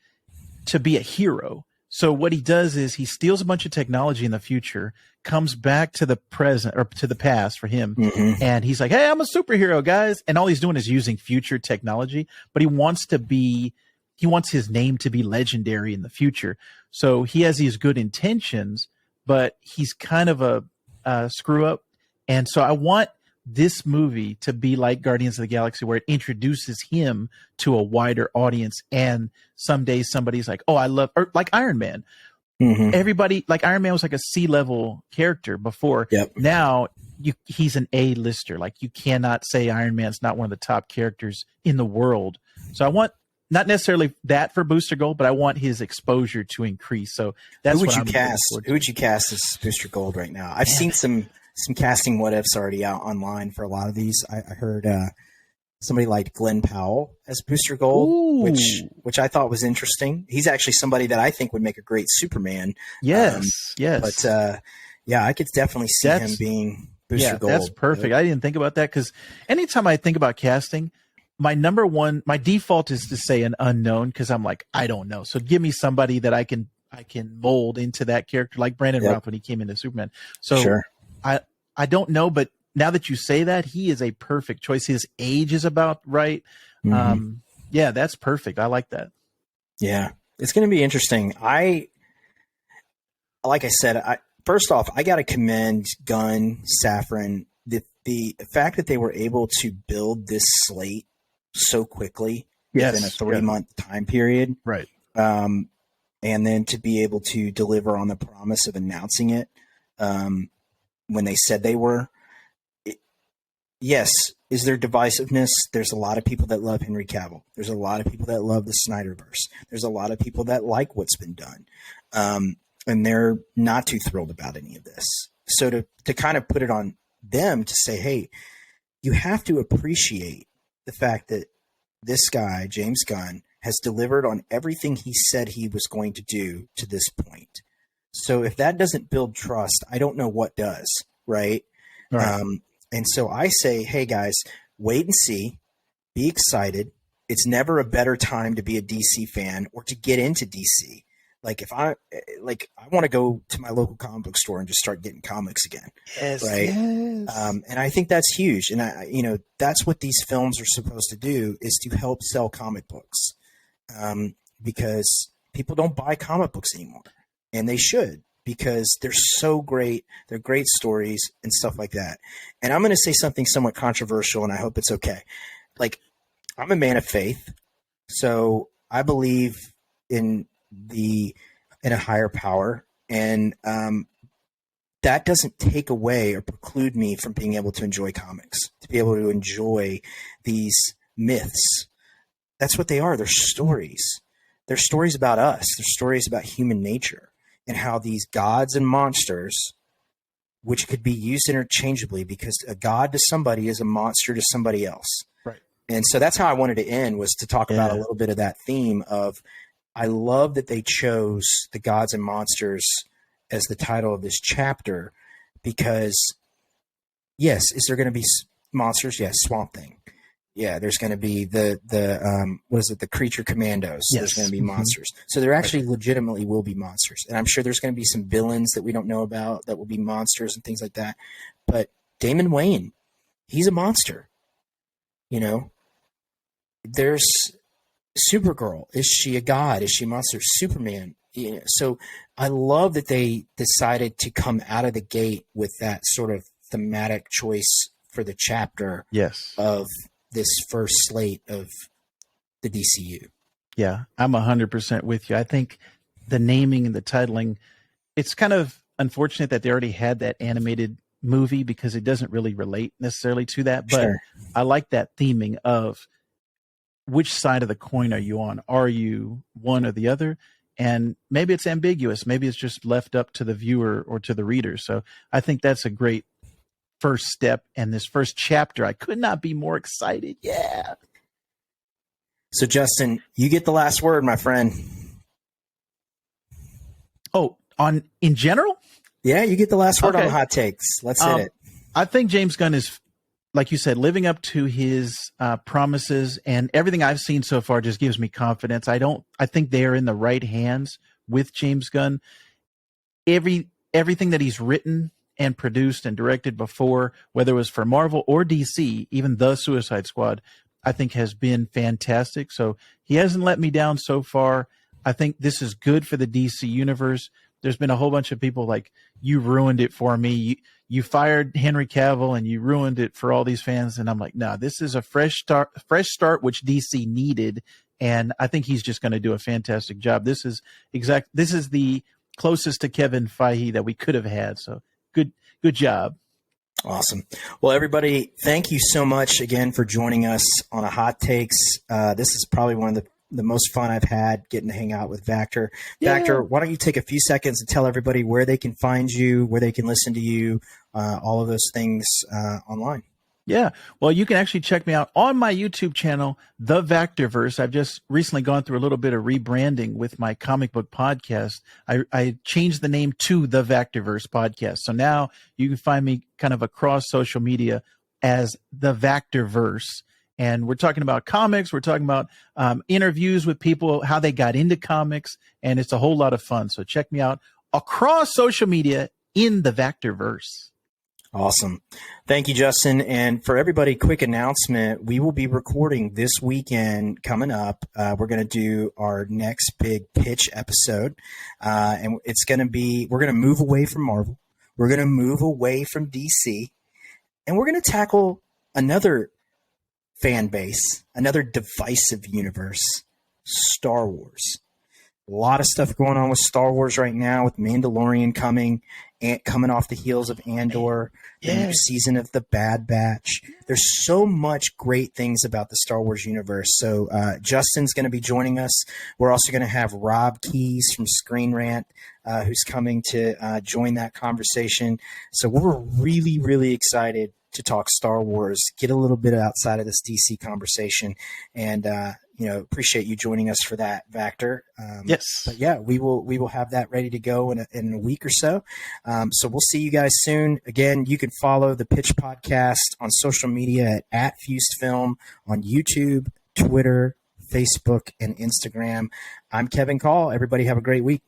B: to be a hero. So what he does is he steals a bunch of technology in the future, comes back to the present, or to the past for him. Mm-hmm. And he's like, hey, I'm a superhero, guys. And all he's doing is using future technology, but he wants his name to be legendary in the future. So he has these good intentions, but he's kind of a screw up. And so I want this movie to be like Guardians of the Galaxy, where it introduces him to a wider audience. And someday somebody's like, oh, or like Iron Man. Mm-hmm. Everybody, like Iron Man was like a C-level character before.
A: Yep.
B: Now he's an A-lister. Like, you cannot say Iron Man's not one of the top characters in the world. So I want not necessarily that for Booster Gold, but I want his exposure to increase. So that's what I'm looking forward to.
A: Who would you cast as Booster Gold right now? I've seen some casting what ifs already out online for a lot of these. I heard somebody like Glenn Powell as Booster Gold, which I thought was interesting. He's actually somebody that I think would make a great Superman.
B: Yes.
A: But I could definitely see him being Booster Gold.
B: That's perfect. I didn't think about that, because anytime I think about casting, my default is to say an unknown, because I'm like, I don't know. So give me somebody that I can mold into that character, like Brandon Routh when he came into Superman. So
A: sure.
B: I don't know, but now that you say that, he is a perfect choice. His age is about right. Mm-hmm. That's perfect. I like that.
A: Yeah, it's going to be interesting. Like I said, first off, I got to commend Gunn, Safran, the fact that they were able to build this slate so quickly within a 3-month time period.
B: Right.
A: And then to be able to deliver on the promise of announcing it when they said they were. Yes, is there divisiveness? There's a lot of people that love Henry Cavill. There's a lot of people that love the Snyderverse. There's a lot of people that like what's been done. And they're not too thrilled about any of this. So to kind of put it on them to say, hey, you have to appreciate the fact that this guy, James Gunn, has delivered on everything he said he was going to do to this point. So if that doesn't build trust, I don't know what does, right? And so I say, hey guys, wait and see, be excited. It's never a better time to be a DC fan or to get into DC. Like I want to go to my local comic book store and just start getting comics again.
B: Yes,
A: right.
B: Yes.
A: And I think that's huge. And that's what these films are supposed to do, is to help sell comic books. Because people don't buy comic books anymore, and they should, because they're so great. They're great stories and stuff like that. And I'm going to say something somewhat controversial, and I hope it's okay. Like, I'm a man of faith, so I believe in a higher power. And that doesn't take away or preclude me from being able to enjoy comics, to be able to enjoy these myths. That's what they are. They're stories. They're stories about us. They're stories about human nature and how these gods and monsters, which could be used interchangeably, because a god to somebody is a monster to somebody else.
B: Right.
A: And so that's how I wanted to end, was to talk about a little bit of that theme of, I love that they chose the gods and monsters as the title of this chapter, because yes, is there going to be monsters? Yes. Swamp Thing. Yeah. There's going to be the what is it? The creature commandos.
B: Yes.
A: There's going to be monsters. So there actually legitimately will be monsters. And I'm sure there's going to be some villains that we don't know about that will be monsters and things like that. But Damon Wayne, he's a monster. You know, there's Supergirl. Is she a god? Is she a monster? Superman. You know, so I love that they decided to come out of the gate with that sort of thematic choice for the chapter of this first slate of the DCU.
B: Yeah, I'm 100% with you. I think the naming and the titling, it's kind of unfortunate that they already had that animated movie, because it doesn't really relate necessarily to that. But
A: Sure.
B: I like that theming of which side of the coin are you on? Are you one or the other? And maybe it's ambiguous. Maybe it's just left up to the viewer or to the reader. So I think that's a great first step. And this first chapter, I could not be more excited. Yeah.
A: So Justin, you get the last word, my friend.
B: Oh, in general?
A: Yeah, you get the last word on the hot takes. Let's hit it.
B: I think James Gunn is, like you said, living up to his promises, and everything I've seen so far just gives me confidence. I think they are in the right hands with James Gunn. Everything that he's written and produced and directed before, whether it was for Marvel or DC, even the Suicide Squad, I think has been fantastic. So he hasn't let me down so far. I think this is good for the DC universe. There's been a whole bunch of people like, you ruined it for me. You fired Henry Cavill and you ruined it for all these fans. And I'm like, no, this is a fresh start, which DC needed. And I think he's just going to do a fantastic job. This is the closest to Kevin Feige that we could have had. So good job.
A: Awesome. Well, everybody, thank you so much again for joining us on a Hot Takes. This is probably one of the most fun I've had, getting to hang out with Vactor. Yeah. Vactor, why don't you take a few seconds and tell everybody where they can find you, where they can listen to you, all of those things online.
B: Yeah. Well, you can actually check me out on my YouTube channel, The VactorVerse. I've just recently gone through a little bit of rebranding with my comic book podcast. I changed the name to The VactorVerse podcast. So now you can find me kind of across social media as The VactorVerse. And we're talking about comics. We're talking about interviews with people, how they got into comics. And it's a whole lot of fun. So check me out across social media in The VactorVerse.
A: Awesome. Thank you, Justin. And for everybody, quick announcement. We will be recording this weekend coming up. We're going to do our next big pitch episode. And it's going to be, we're going to move away from Marvel. We're going to move away from DC. And we're going to tackle another fan base, another divisive universe, Star Wars. A lot of stuff going on with Star Wars right now, with Mandalorian coming off the heels of Andor, the new season of The Bad Batch. There's so much great things about the Star Wars universe. So Justin's going to be joining us. We're also going to have Rob Keyes from Screen Rant, who's coming to join that conversation. So we're really, really excited to talk Star Wars, get a little bit outside of this DC conversation, and appreciate you joining us for that, Vactor.
B: Yes.
A: But yeah, we will have that ready to go in a week or so. So we'll see you guys soon. Again, you can follow the Pitch Podcast on social media at Fused Film on YouTube, Twitter, Facebook, and Instagram. I'm Kevin Call. Everybody have a great week.